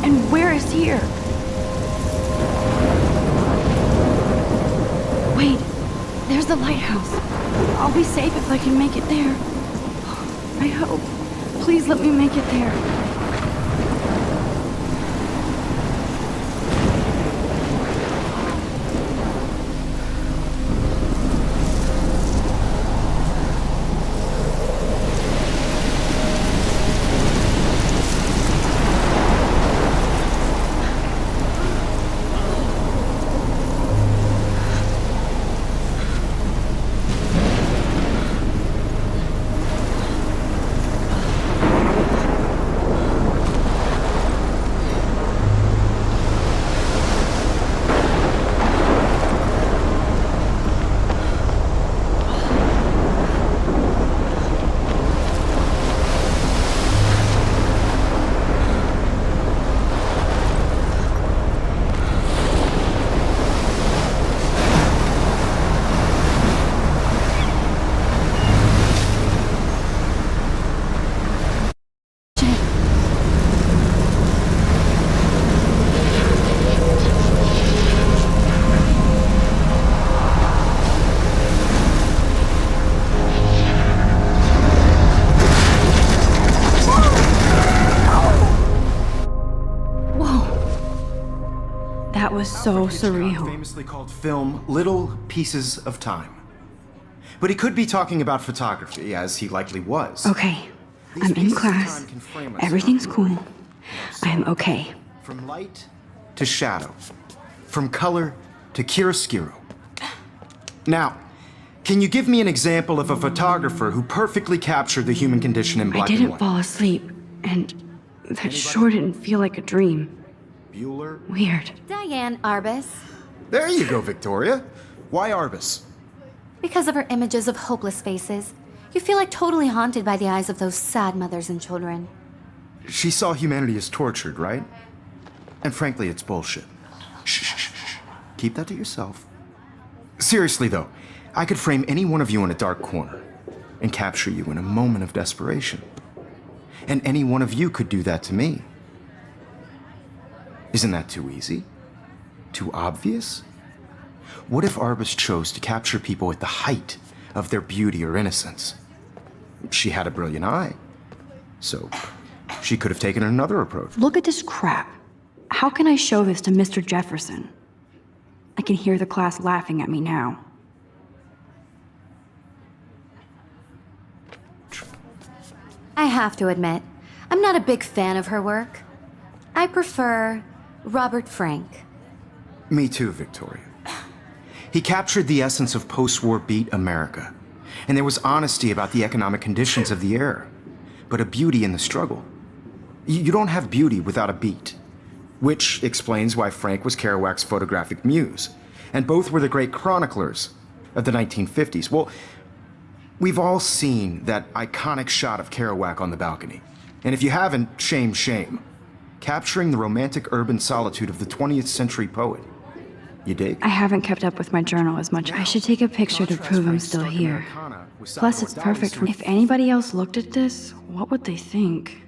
And where is here? Wait, there's the lighthouse. I'll be safe if I can make it there. I hope. Please let me make it there. That was so surreal. Famously called film Little Pieces of Time. But he could be talking about photography, as he likely was. Okay, I'm in class. Everything's cool. I'm okay. From light to shadow. From color to chiaroscuro. Now, can you give me an example of a photographer who perfectly captured the human condition in black and I didn't white? fall asleep, and that sure didn't feel like a dream. Bueller? Weird. Diane Arbus. There you go, Victoria. Why Arbus? Because of her images of hopeless faces, you feel like totally haunted by the eyes of those sad mothers and children. She saw humanity as tortured, right? And frankly, it's bullshit. Shh, shh, shh, shh. Keep that to yourself. Seriously, though, I could frame any one of you in a dark corner and capture you in a moment of desperation. And any one of you could do that to me. Isn't that too easy? Too obvious? What if Arbus chose to capture people at the height of their beauty or innocence? She had a brilliant eye, so she could have taken another approach. Look at this crap. How can I show this to Mr. Jefferson? I can hear the class laughing at me now. I have to admit, I'm not a big fan of her work. I prefer Robert Frank. Me too, Victoria. He captured the essence of post-war beat America, and there was honesty about the economic conditions of the era, but a beauty in the struggle. You don't have beauty without a beat, which explains why Frank was Kerouac's photographic muse, and both were the great chroniclers of the 1950s. Well, we've all seen that iconic shot of Kerouac on the balcony, and if you haven't, shame, shame. Capturing the romantic urban solitude of the 20th century poet. You dig? I haven't kept up with my journal as much. I should take a picture to prove I'm still here. Plus, it's perfect. If anybody else looked at this, what would they think?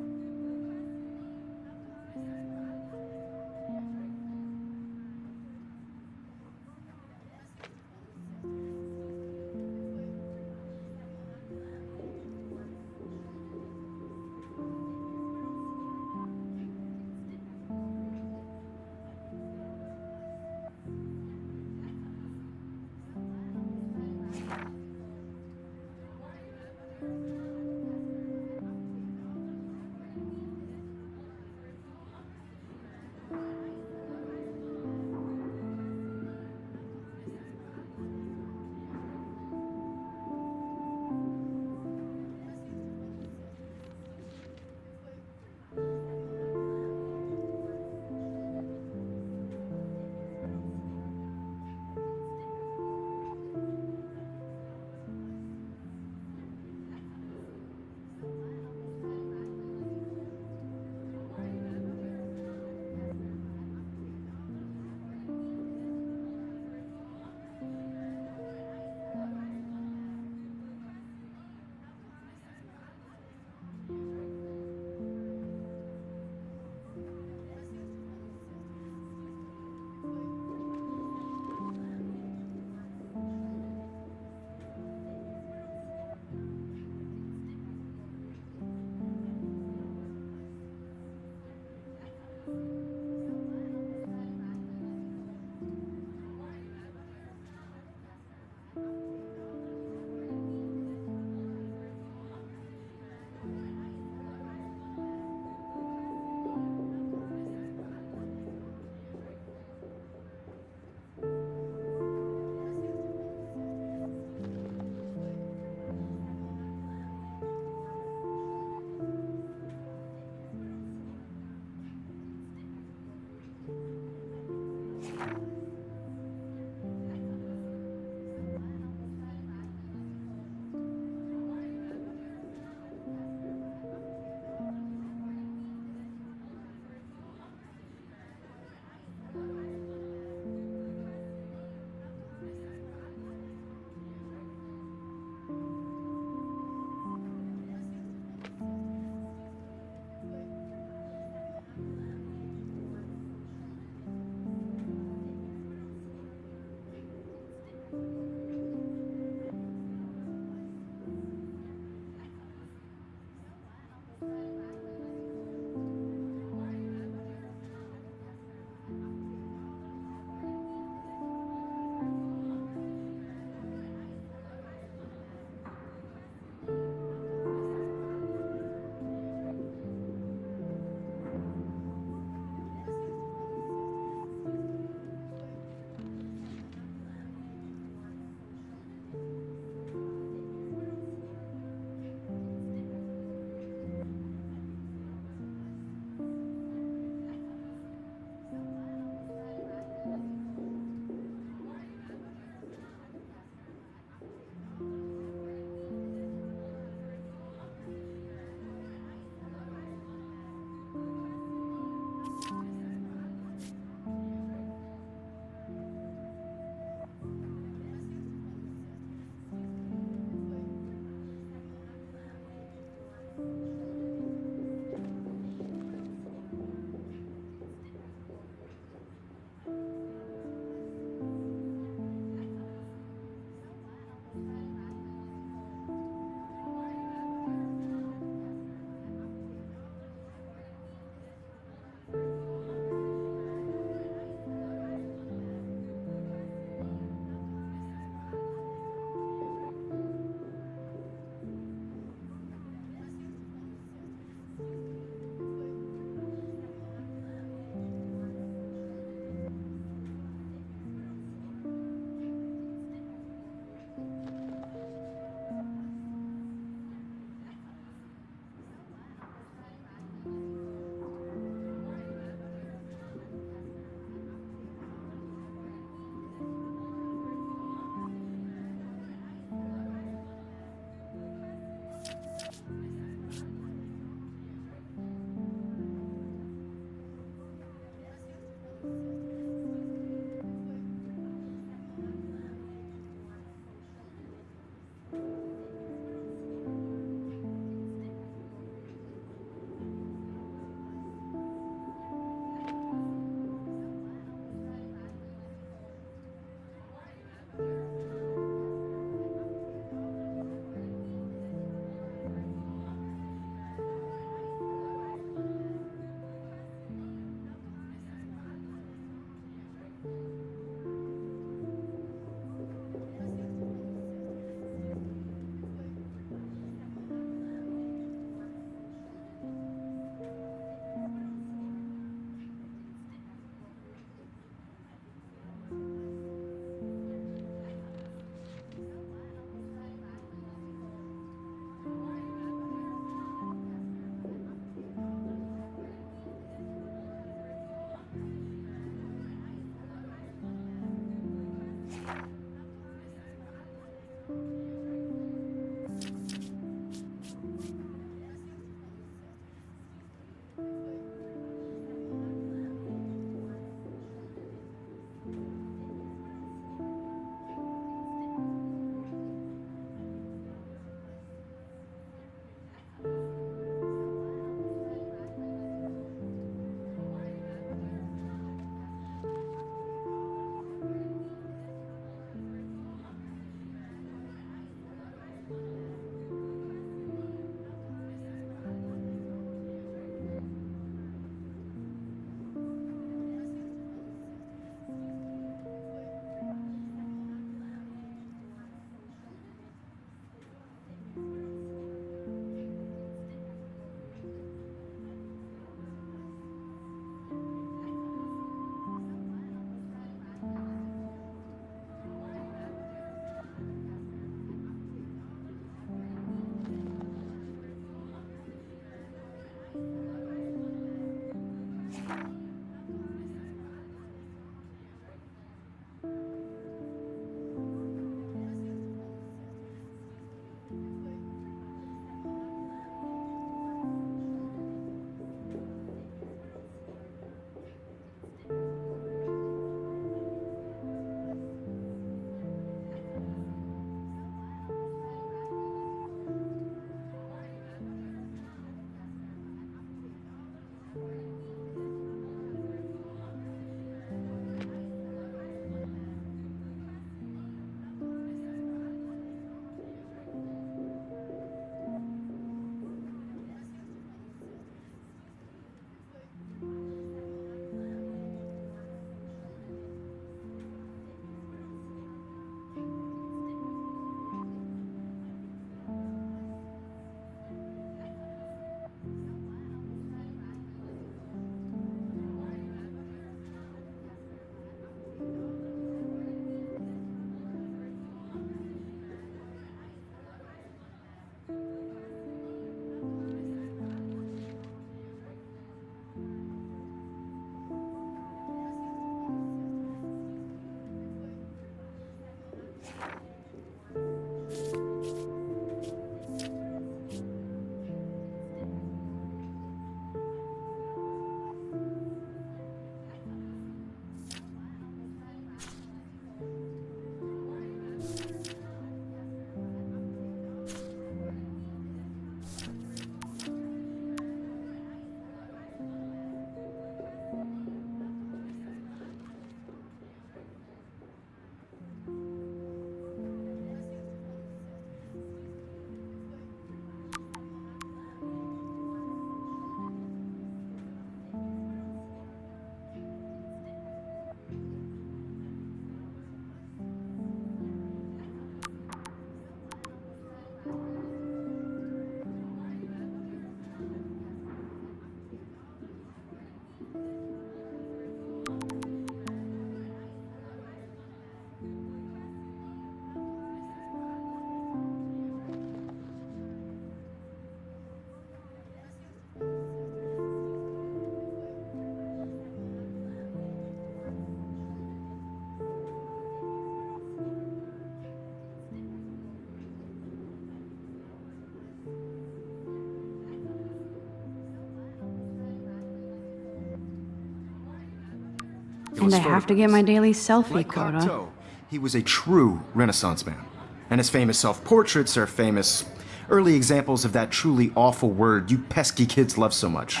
priceless And I have to get my daily selfie Like quota. Cocteau, he was a true Renaissance man. And his famous self-portraits are famous early examples of that truly awful word you pesky kids love so much.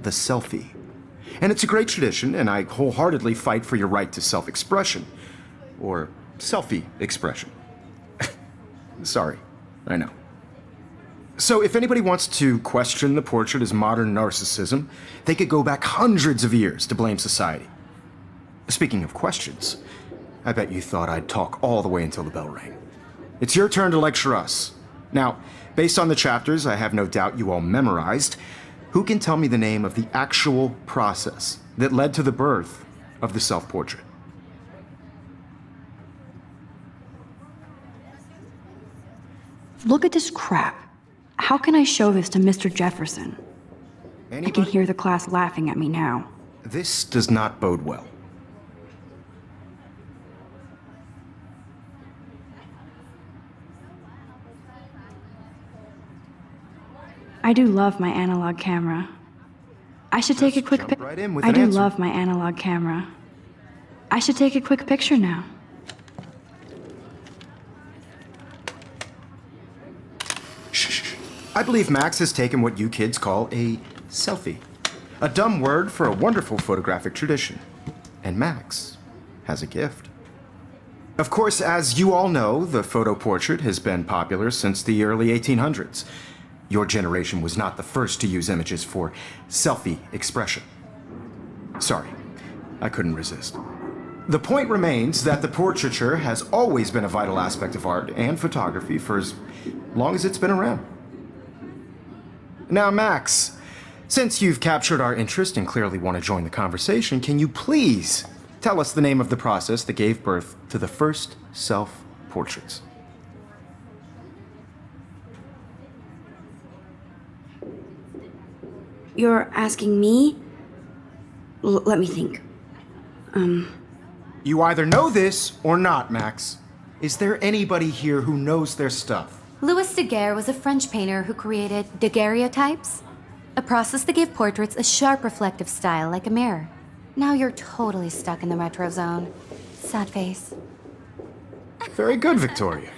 The selfie. And it's a great tradition, and I wholeheartedly fight for your right to self-expression. Or selfie expression. Sorry, I know. So if anybody wants to question the portrait as modern narcissism, they could go back hundreds of years to blame society. Speaking of questions, I bet you thought I'd talk all the way until the bell rang. It's your turn to lecture us. Now, based on the chapters I have no doubt you all memorized, who can tell me the name of the actual process that led to the birth of the self-portrait? Look at this crap. How can I show this to Mr. Jefferson? I can Anybody? hear the class laughing at me now. This does not bode well. I do love my analog camera. I should take a quick jump pic. right in with I an do answer. love my analog camera. I should take a quick picture now. Shh. I believe Max has taken what you kids call a selfie. A dumb word for a wonderful photographic tradition. And Max has a gift. Of course, as you all know, the photo portrait has been popular since the early 1800s. Your generation was not the first to use images for selfie expression. Sorry, I couldn't resist. The point remains that the portraiture has always been a vital aspect of art and photography for as long as it's been around. Now, Max, since you've captured our interest and clearly want to join the conversation, can you please tell us the name of the process that gave birth to the first self-portraits? You're asking me? Let me think. You either know this or not, Max. Is there anybody here who knows their stuff? Louis Daguerre was a French painter who created daguerreotypes, a process that gave portraits a sharp reflective style like a mirror. Now you're totally stuck in the retro zone. Sad face. Very good, Victoria.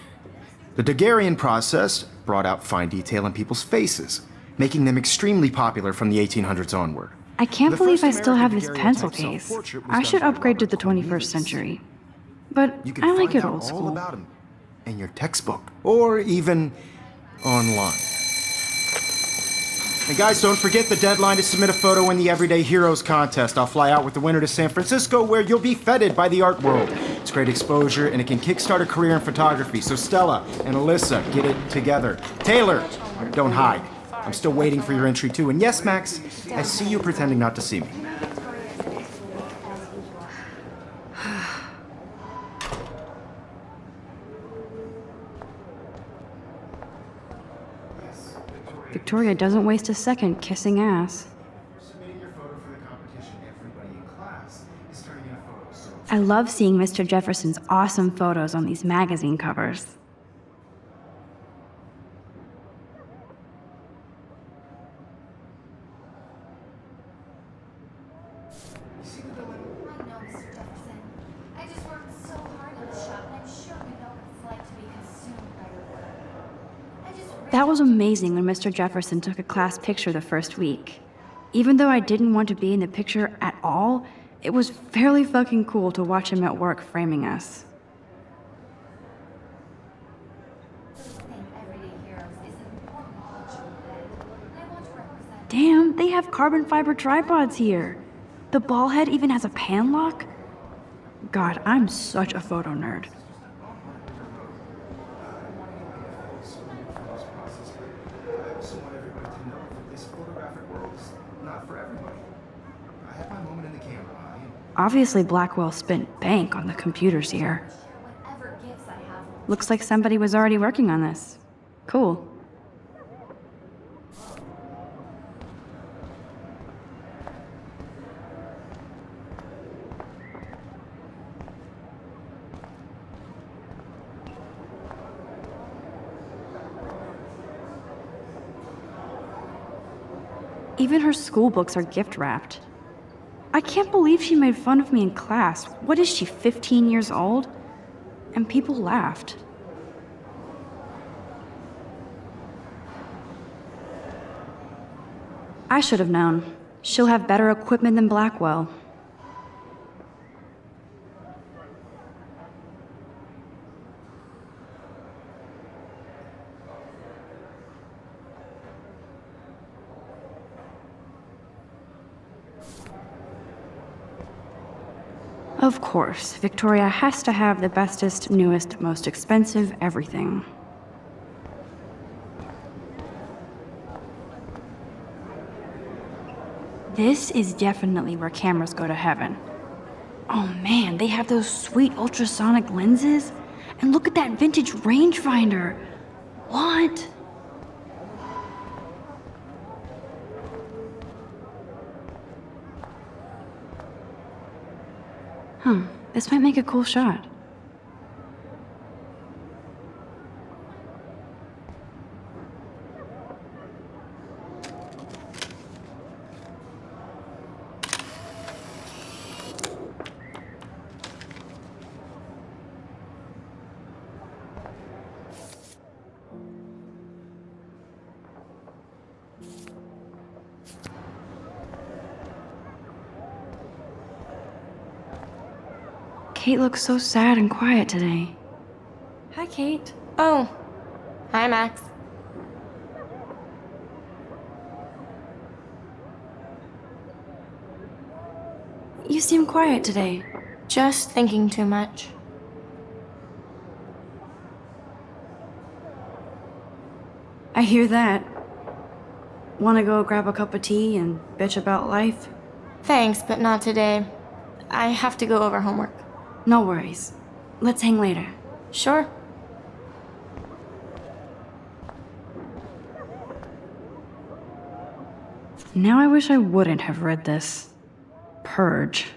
The Daguerrean process brought out fine detail in people's faces, making them extremely popular from the 1800s onward. I can't The believe first I still have American this pencil daguerreotype case. self-portrait was I done should by upgrade to Robert the 21st Cornelius. century. But You can I like find it out old all school. about him in your textbook, or even online. And guys, don't forget the deadline to submit a photo in the Everyday Heroes contest. I'll fly out with the winner to San Francisco, where you'll be feted by the art world. It's great exposure, and it can kickstart a career in photography. So Stella and Alyssa, get it together. Taylor, don't hide. I'm still waiting for your entry too. And yes, Max, I see you pretending not to see me. Victoria doesn't waste a second kissing ass. Submitting your photo for the competition, everybody in class is turning in a photo, so I love seeing Mr. Jefferson's awesome photos on these magazine covers. I know, Mr. Jefferson. I just worked so hard in the shop, and I'm sure you know what it's like to be consumed by your work. That was amazing when Mr. Jefferson took a class picture the first week. Even though I didn't want to be in the picture at all, it was fairly fucking cool to watch him at work framing us. Damn, they have carbon fiber tripods here. The ball head even has a pan lock? God, I'm such a photo nerd. I also want everybody to know that this photographic world is not for everybody. I had my moment in the camera eye. Obviously, Blackwell spent bank on the computers here. Whatever gifts I have. Looks like somebody was already working on this. Cool. Even her school books are gift wrapped. I can't believe she made fun of me in class. What is she, 15 years old? And people laughed. I should have known. She'll have better equipment than Blackwell. Of course, Victoria has to have the bestest, newest, most expensive everything. This is definitely where cameras go to heaven. Oh man, they have those sweet ultrasonic lenses. And look at that vintage rangefinder. What? This might make a cool shot. Kate looks so sad and quiet today. Hi, Kate. Oh, hi, Max. You seem quiet today. Just thinking too much. I hear that. Wanna go grab a cup of tea and bitch about life? Thanks, but not today. I have to go over homework. No worries. Let's hang later. Sure. Now I wish I wouldn't have read this. Purge.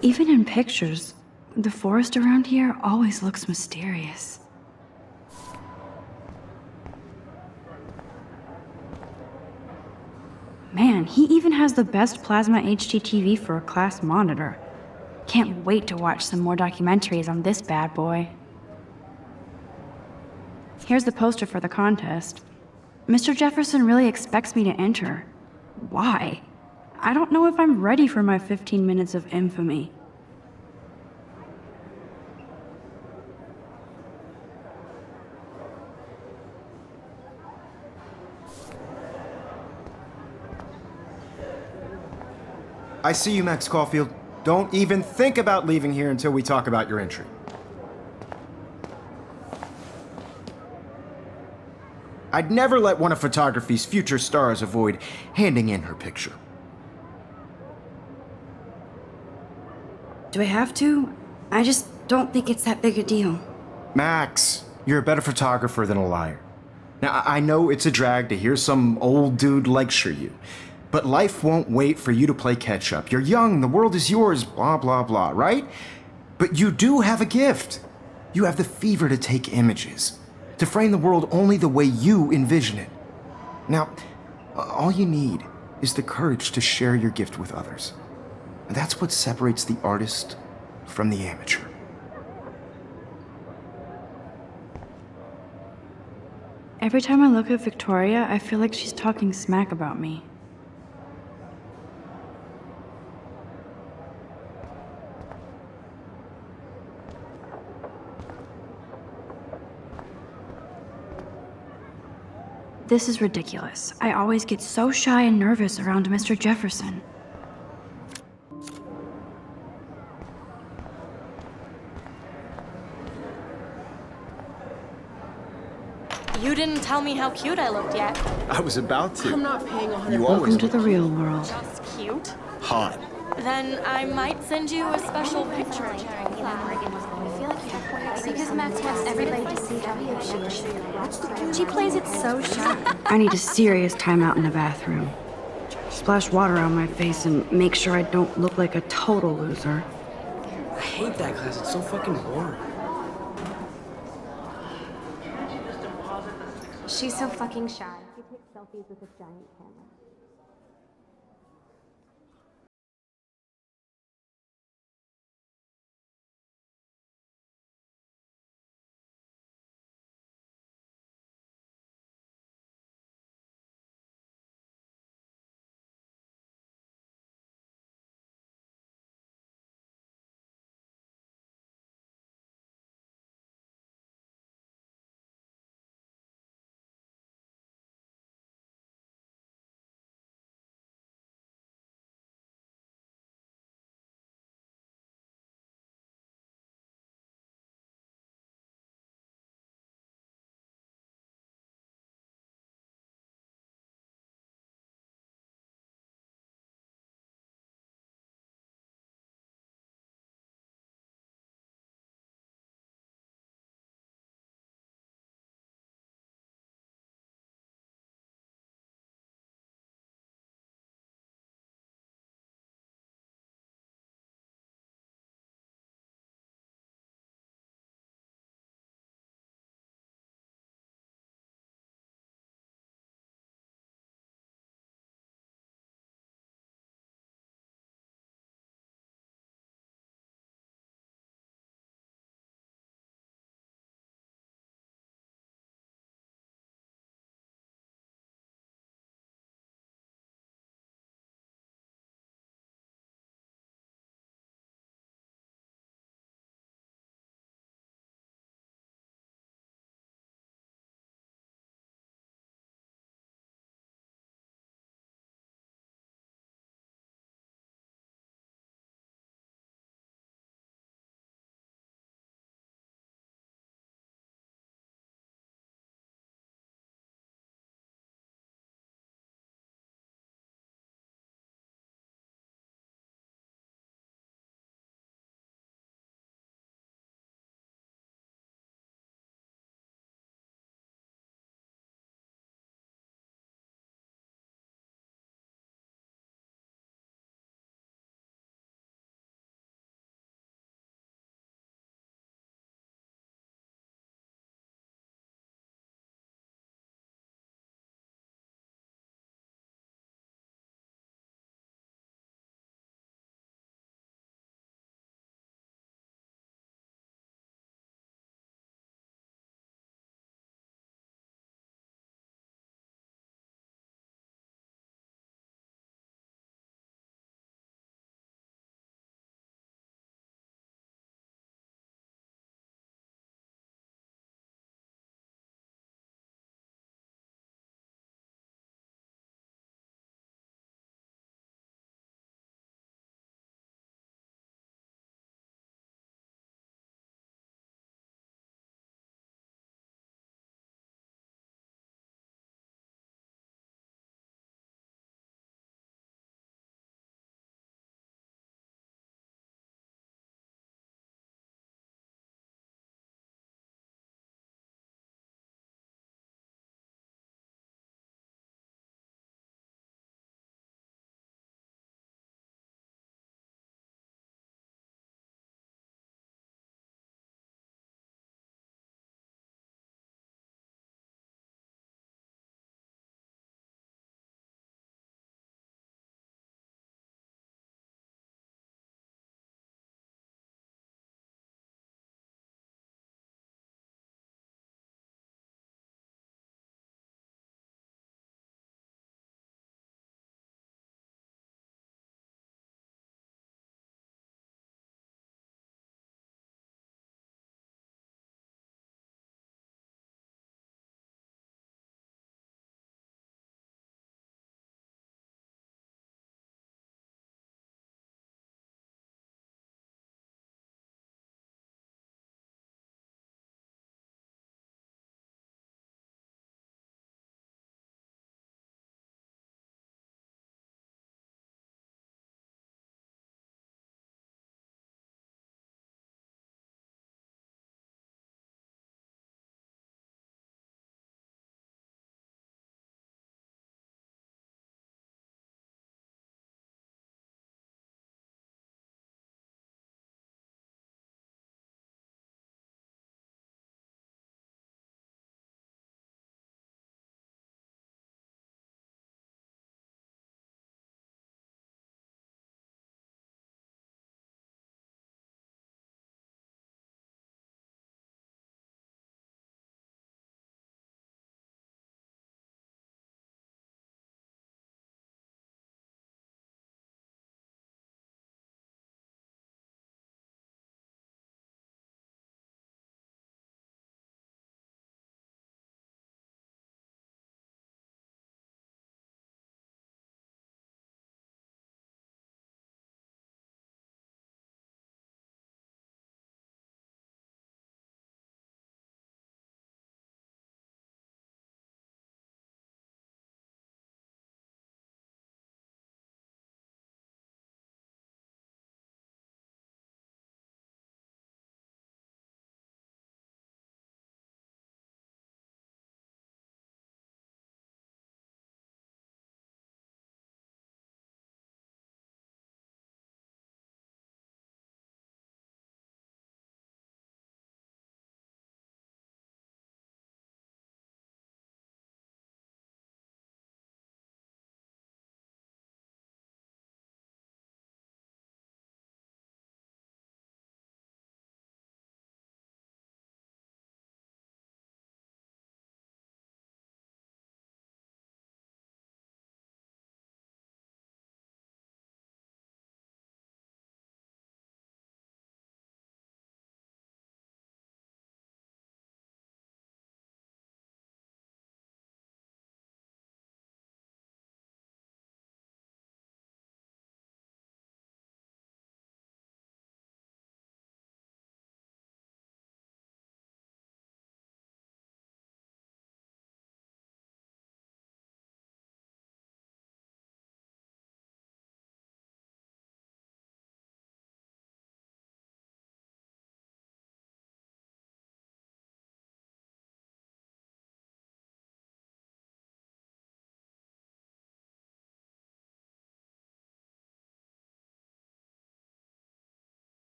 Even in pictures, the forest around here always looks mysterious. Man, he even has the best plasma HDTV for a class monitor. Can't wait to watch some more documentaries on this bad boy. Here's the poster for the contest. Mr. Jefferson really expects me to enter. Why? I don't know if I'm ready for my 15 minutes of infamy. I see you, Max Caulfield. Don't even think about leaving here until we talk about your entry. I'd never let one of photography's future stars avoid handing in her picture. Do I have to? I just don't think it's that big a deal. Max, you're a better photographer than a liar. Now, I know it's a drag to hear some old dude lecture you, but life won't wait for you to play catch-up. You're young, the world is yours, blah, blah, blah, right? But you do have a gift. You have the fever to take images, to frame the world only the way you envision it. Now, all you need is the courage to share your gift with others. And that's what separates the artist from the amateur. Every time I look at Victoria, I feel like she's talking smack about me. This is ridiculous. I always get so shy and nervous around Mr. Jefferson. You didn't tell me how cute I looked yet. I was about to. I'm not paying 100. You always Welcome to the real world. Just cute? hot. Then I might send you a special picture taking class. Because Max wants everybody to see how good she is. She plays it so sharp. I need a serious timeout in the bathroom. Splash water on my face and make sure I don't look like a total loser. I hate that class. It's so fucking boring. She's so fucking shy. She takes selfies with a giant camera.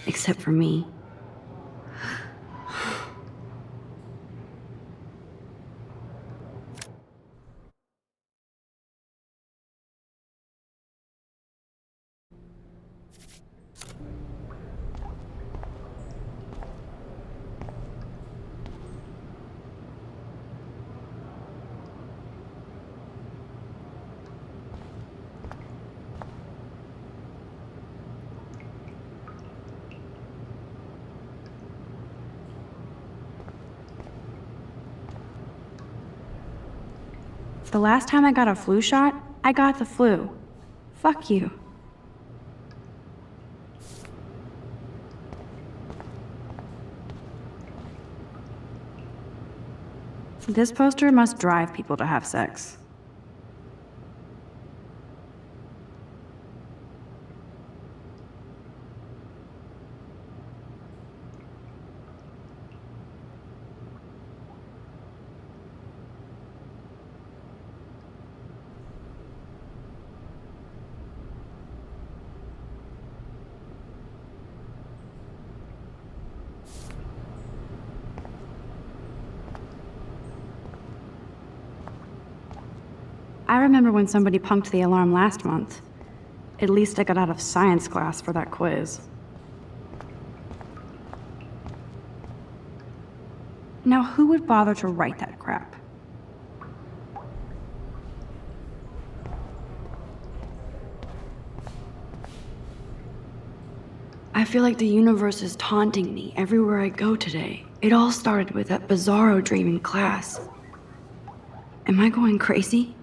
except for me. The last time I got a flu shot, I got the flu. Fuck you. This poster must drive people to have sex. I remember when somebody punked the alarm last month. At least I got out of science class for that quiz. Now, who would bother to write that crap? I feel like the universe is taunting me everywhere I go today. It all started with that bizarro dream in class. Am I going crazy?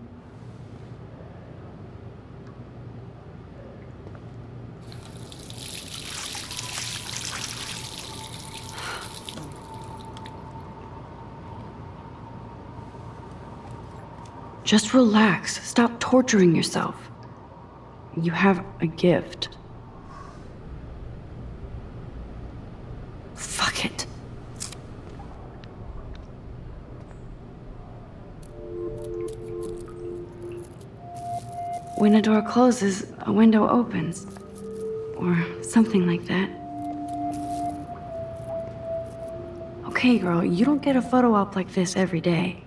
Just relax. Stop torturing yourself. You have a gift. Fuck it. When a door closes, a window opens. Or something like that. Okay, girl, you don't get a photo op like this every day.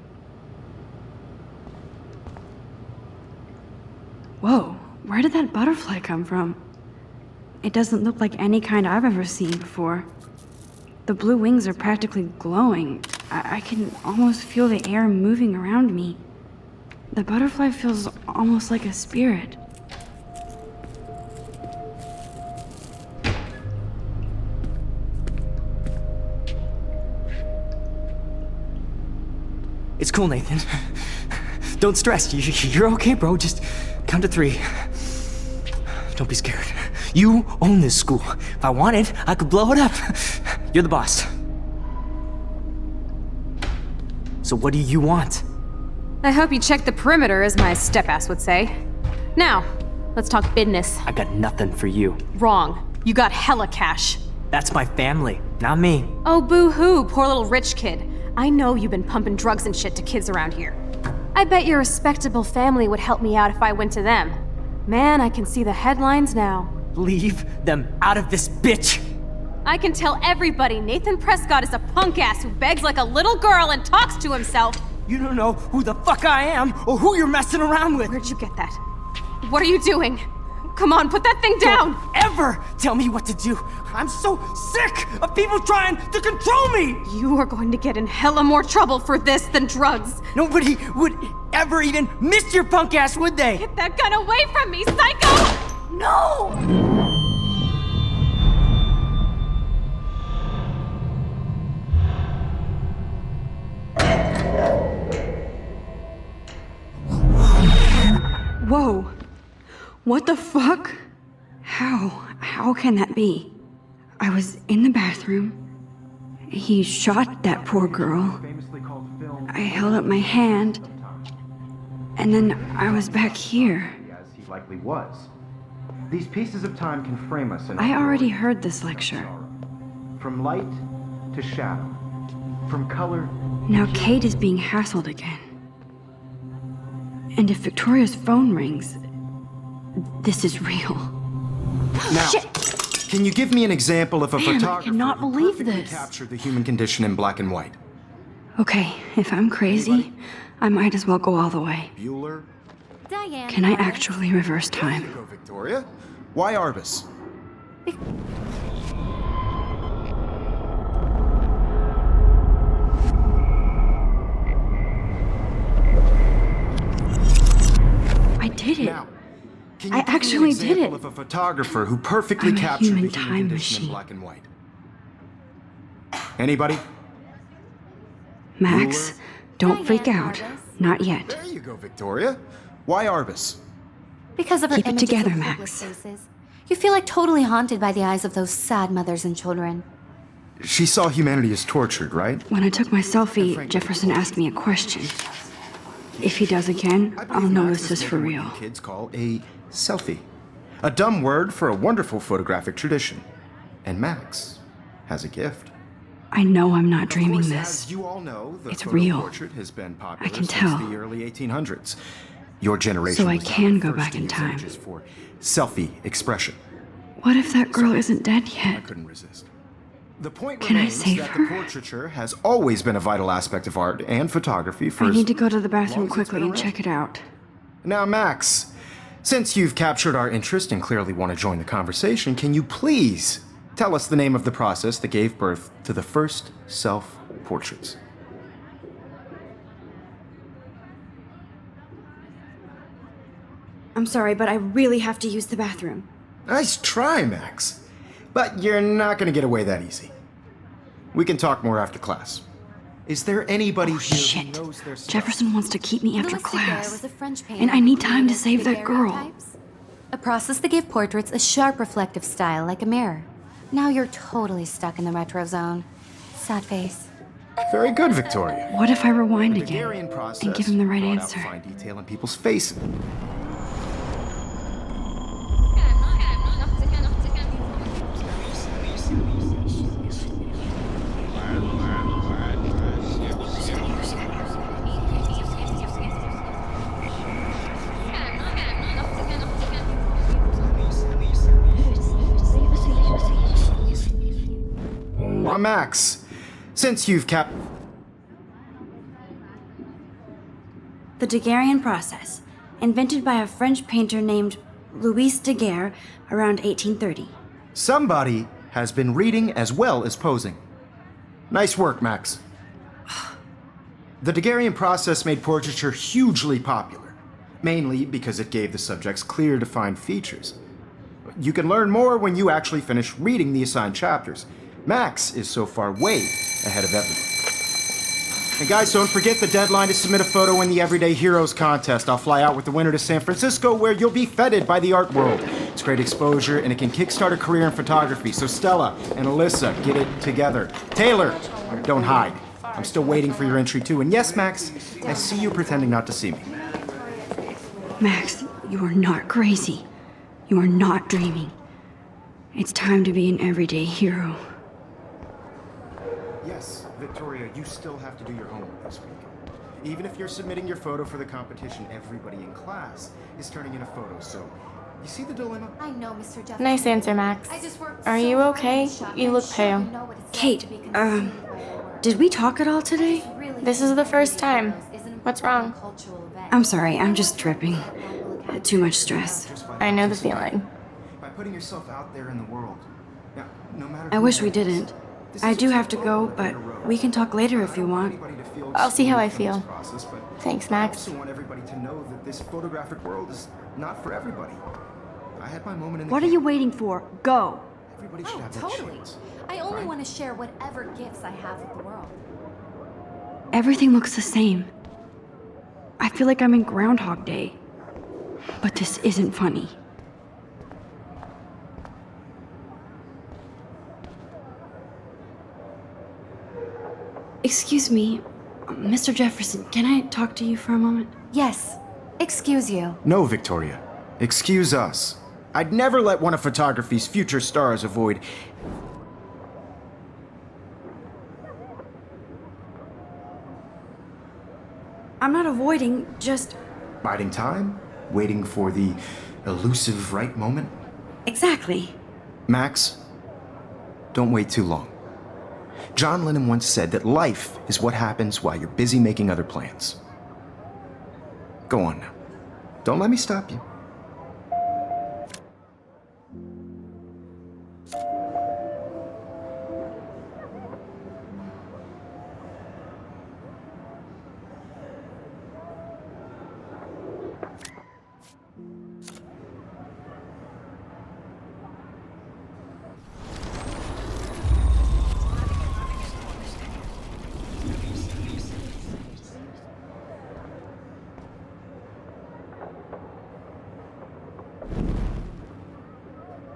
Whoa, where did that butterfly come from? It doesn't look like any kind I've ever seen before. The blue wings are practically glowing. I can almost feel the air moving around me. The butterfly feels almost like a spirit. It's cool, Nathan. Don't stress. You're okay, bro. Just count to 3. Don't be scared. You own this school. If I wanted, I could blow it up. You're the boss. So what do you want? I hope you checked the perimeter, as my step-ass would say. Now, let's talk business. I got nothing for you. Wrong. You got hella cash. That's my family, not me. Oh, boo-hoo, poor little rich kid. I know you've been pumping drugs and shit to kids around here. I bet your respectable family would help me out if I went to them. Man, I can see the headlines now. Leave them out of this bitch! I can tell everybody Nathan Prescott is a punk-ass who begs like a little girl and talks to himself. You don't know who the fuck I am or who you're messing around with. Where'd you get that? What are you doing? Come on, put that thing down! Don't ever tell me what to do. I'm so sick of people trying to control me! You are going to get in hella more trouble for this than drugs. Nobody would ever even miss your punk ass, would they? Get that gun away from me, psycho! No! Whoa. What the fuck? How can that be? I was in the bathroom. He shot that poor girl. I held up my hand. And then I was back here. As he likely was. These pieces of time can frame us in I already heard this lecture. From light to shadow. From color. Now Kate is being hassled again. And if Victoria's phone rings, this is real. Now, Shit! Can you give me an example of a Man, I photographer cannot who believe perfectly this. captured the human condition in black and white? Okay, if I'm crazy, I might as well go all the way. Bueller? Diane. Can I Arbus. actually reverse There time? you go, Victoria. Why Arbus? I did it. Now, can I you give me actually an did example it. of a photographer who perfectly I'm a captured human the human time condition in machine. black and white? Anybody? Max, don't freak Diane out. Arbus. Not yet. There you go, Victoria. Why Arbus? Because of her Keep it images together, of Max. hopeless faces. You feel like totally haunted by the eyes of those sad mothers and children. She saw humanity as tortured, right? When I took my selfie, Jefferson asked me a question. If he does again, I I'll believe know Max this is is for making what real. you kids call a selfie. A dumb word for a wonderful photographic tradition. And Max has a gift. I know I'm not Of dreaming course, this. as you all know, the It's photo real. portrait has been popular I can since tell. the early 1800s. Your generation So I was not can the go first back to in use time. images for selfie expression. What if that girl isn't dead I yet? couldn't resist. The point Can I remains save that her? the portraiture has always been a vital aspect of art and photography for I as need to go to the long bathroom as it's quickly been and around. check it out. Now, Max, since you've captured our interest and clearly want to join the conversation, can you please tell us the name of the process that gave birth to the first self-portraits? I'm sorry, but I really have to use the bathroom. Nice try, Max. But you're not going to get away that easy. We can talk more after class. Is there anybody Oh, here shit. who knows their stuff? Jefferson wants to keep me after Louis Daguerre class. was a French painter And I who need time to created save that girl. daguerreotypes, a process that gave portraits a sharp reflective style like a mirror. Now you're totally stuck in the retro zone. Sad face. Very good, Victoria. What if I rewind The again Daguerrean process and give him the right brought out answer? fine detail in people's faces. Max, since you've kept... The Daguerrean process, invented by a French painter named Louis Daguerre around 1830. Somebody has been reading as well as posing. Nice work, Max. The Daguerrean process made portraiture hugely popular, mainly because it gave the subjects clear, defined features. You can learn more when you actually finish reading the assigned chapters. Max is so far way ahead of everyone. And guys, don't forget the deadline to submit a photo in the Everyday Heroes contest. I'll fly out with the winner to San Francisco, where you'll be feted by the art world. It's great exposure, and it can kickstart a career in photography. So Stella and Alyssa, get it together. Taylor, don't hide. I'm still waiting for your entry too. And yes, Max, I see you pretending not to see me. Max, you are not crazy. You are not dreaming. It's time to be an everyday hero. Yes, Victoria, you still have to do your homework this week. Even if you're submitting your photo for the competition, everybody in class is turning in a photo, so you see the dilemma? I know, Mr. Jefferson. Nice answer, Max. I just worked Are so you hard okay? in the shop. You I'm look sure pale. you know what it's like Kate, to be consumed by your work. did we talk at all today? This is the first time. What's wrong? I'm sorry, I'm just tripping. Too much stress. I know the feeling. By putting yourself out there in the world. Now, no matter I who wish we that is, didn't. this I is do just have a to photo go, in but a row. we can talk later if you I don't want. anybody to feel I'll see how I excluded from feel. this process, but Thanks, I Max. also want everybody to know that this photographic world is not for everybody. I had my moment in the What are camera. you waiting for? Go! Everybody should Oh, have that totally. chance. I only right? want to share whatever gifts I have with the world. Everything looks the same. I feel like I'm in Groundhog Day. But this isn't funny. Excuse me, Mr. Jefferson, can I talk to you for a moment? Yes. Excuse you. No, Victoria. Excuse us. I'd never let one of photography's future stars avoid... I'm not avoiding, just... biding time? Waiting for the elusive right moment? Exactly. Max, don't wait too long. John Lennon once said that life is what happens while you're busy making other plans. Go on now. Don't let me stop you.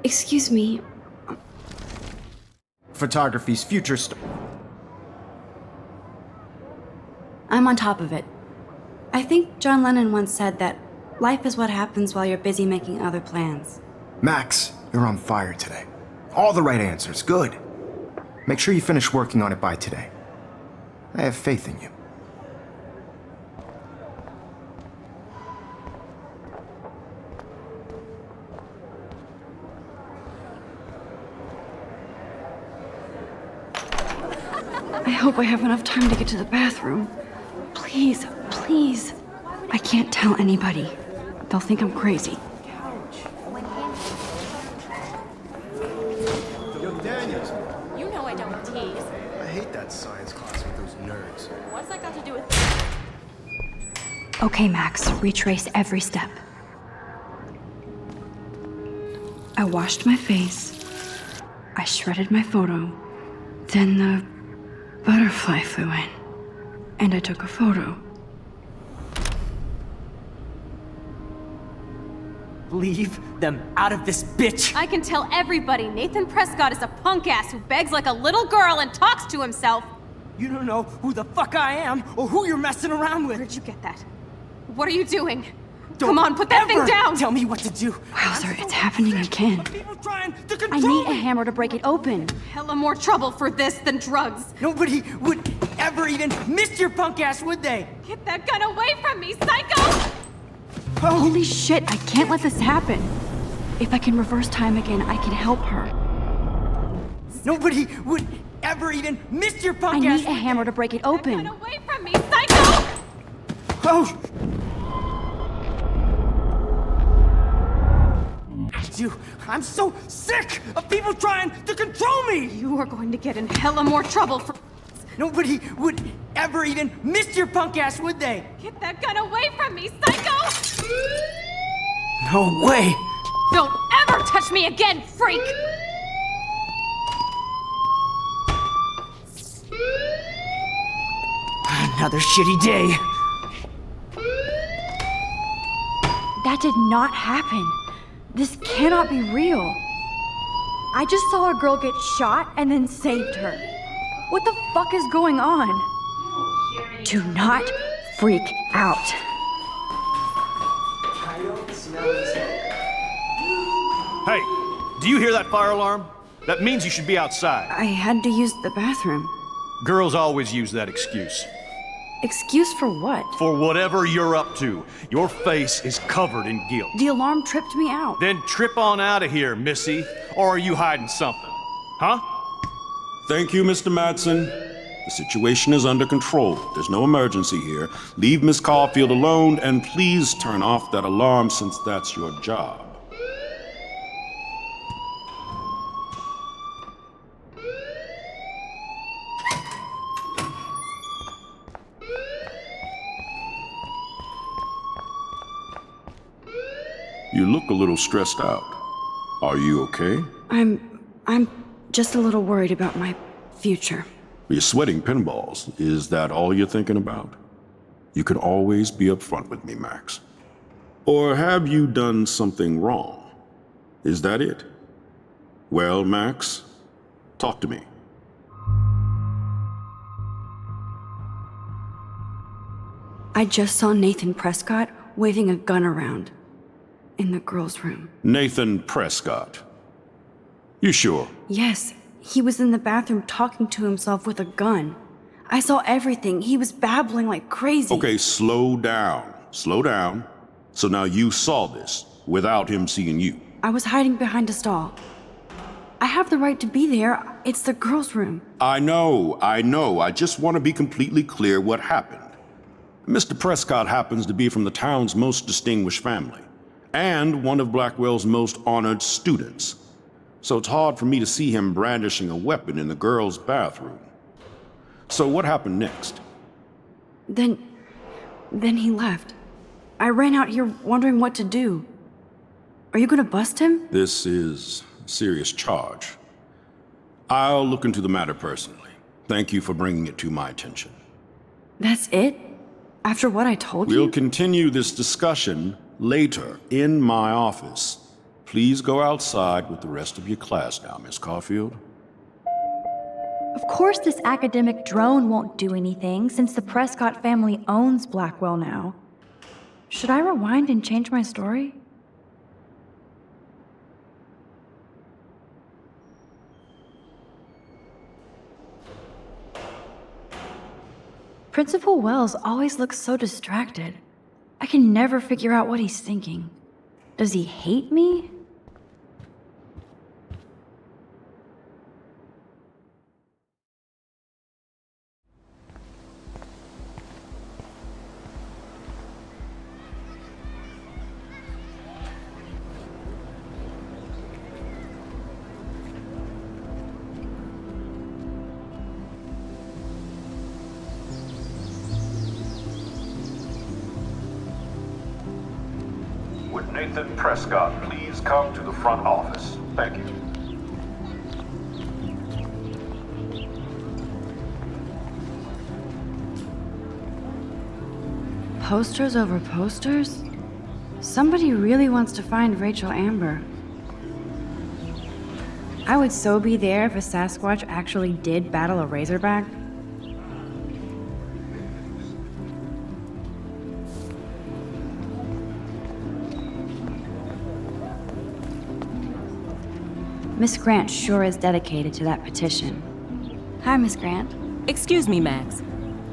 Excuse me. Photography's future I'm on top of it. I think John Lennon once said that life is what happens while you're busy making other plans. Max, you're on fire today. All the right answers, good. Make sure you finish working on it by today. I have faith in you. I hope I have enough time to get to the bathroom. Please, please. I can't tell anybody. They'll think I'm crazy. Yo, Daniels. You know I don't tease. I hate that science class with those nerds. What's that got to do with... Okay, Max, retrace every step. I washed my face. I shredded my photo. Then the butterfly flew in. And I took a photo. Leave them out of this bitch! I can tell everybody Nathan Prescott is a punk ass who begs like a little girl and talks to himself. You don't know who the fuck I am or who you're messing around with. Where'd you get that? What are you doing? Don't Come on, put that thing ever down! Tell me what to do. Wowzer, it's happening again. People trying to I control need a me. hammer to break it open. Hella more trouble for this than drugs. Nobody would ever even miss your punk ass, would they? Get that gun away from me, psycho! Oh, Holy shit, I can't let this happen. If I can reverse time again, I can help her. nobody would ever even miss your I punk ass. need a hammer to break it Gun open. away from me, psycho! Oh! I'm so sick of people trying to control me! You are going to get in hella more trouble for... Nobody would ever even miss your punk ass, would they? Get that gun away from me, psycho! No way! Don't ever touch me again, freak! Another shitty day. That did not happen. This cannot be real. I just saw a girl get shot and then saved her. What the fuck is going on? Do not freak out. Hey, do you hear that fire alarm? That means you should be outside. I had to use the bathroom. Girls always use that excuse. Excuse for what? For whatever you're up to, your face is covered in guilt. The alarm tripped me out. Then trip on out of here, Missy. Or are you hiding something? Huh? Thank you, Mr. Madsen. The situation is under control. There's no emergency here. Leave Miss Caulfield alone, and please turn off that alarm since that's your job. You look a little stressed out. Are you okay? I'm just a little worried about my future. You're sweating pinballs. Is that all you're thinking about? You can always be upfront with me, Max. Or have you done something wrong? Is that it? Well, Max, talk to me. I just saw Nathan Prescott waving a gun around in the girls' room. Nathan Prescott. You sure? Yes, he was in the bathroom talking to himself with a gun. I saw everything. He was babbling like crazy. Okay, slow down. Slow down. So now you saw this without him seeing you. I was hiding behind a stall. I have the right to be there. It's the girls' room. I know. I just want to be completely clear what happened. Mr. Prescott happens to be from the town's most distinguished family, and one of Blackwell's most honored students. So it's hard for me to see him brandishing a weapon in the girls' bathroom. So what happened next? Then he left. I ran out here wondering what to do. Are you gonna bust him? This is a serious charge. I'll look into the matter personally. Thank you for bringing it to my attention. That's it? After what I told you? We'll continue this discussion later in my office. Please go outside with the rest of your class now, Miss Caulfield. Of course this academic drone won't do anything since the Prescott family owns Blackwell now. Should I rewind and change my story? Principal Wells always looks so distracted. I can never figure out what he's thinking. Does he hate me? Would Nathan Prescott please come to the front office? Thank you. Posters over posters? Somebody really wants to find Rachel Amber. I would so be there if a Sasquatch actually did battle a Razorback. Miss Grant sure is dedicated to that petition. Hi, Miss Grant. Excuse me, Max.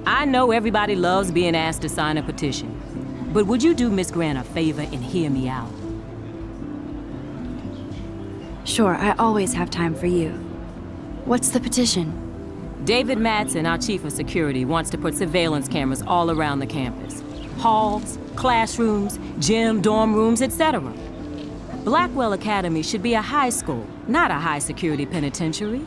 I know everybody loves being asked to sign a petition, but would you do Miss Grant a favor and hear me out? Sure, I always have time for you. What's the petition? David Madsen, our chief of security, wants to put surveillance cameras all around the campus. Halls, classrooms, gym, dorm rooms, etc. Blackwell Academy should be a high school, not a high-security penitentiary.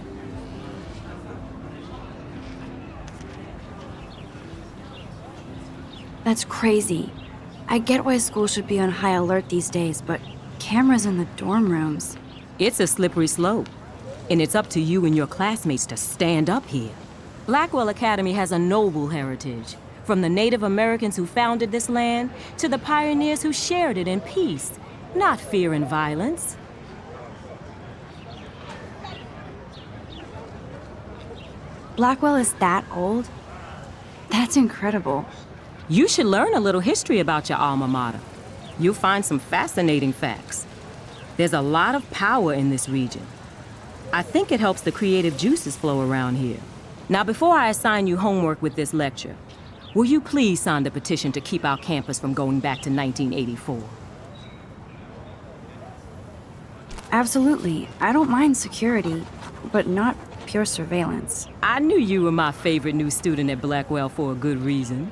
That's crazy. I get why schools should be on high alert these days, but cameras in the dorm rooms. It's a slippery slope, and it's up to you and your classmates to stand up here. Blackwell Academy has a noble heritage, from the Native Americans who founded this land to the pioneers who shared it in peace, not fear and violence. Blackwell is that old? That's incredible. You should learn a little history about your alma mater. You'll find some fascinating facts. There's a lot of power in this region. I think it helps the creative juices flow around here. Now, before I assign you homework with this lecture, will you please sign the petition to keep our campus from going back to 1984? Absolutely. I don't mind security, but not pure surveillance. I knew you were my favorite new student at Blackwell for a good reason.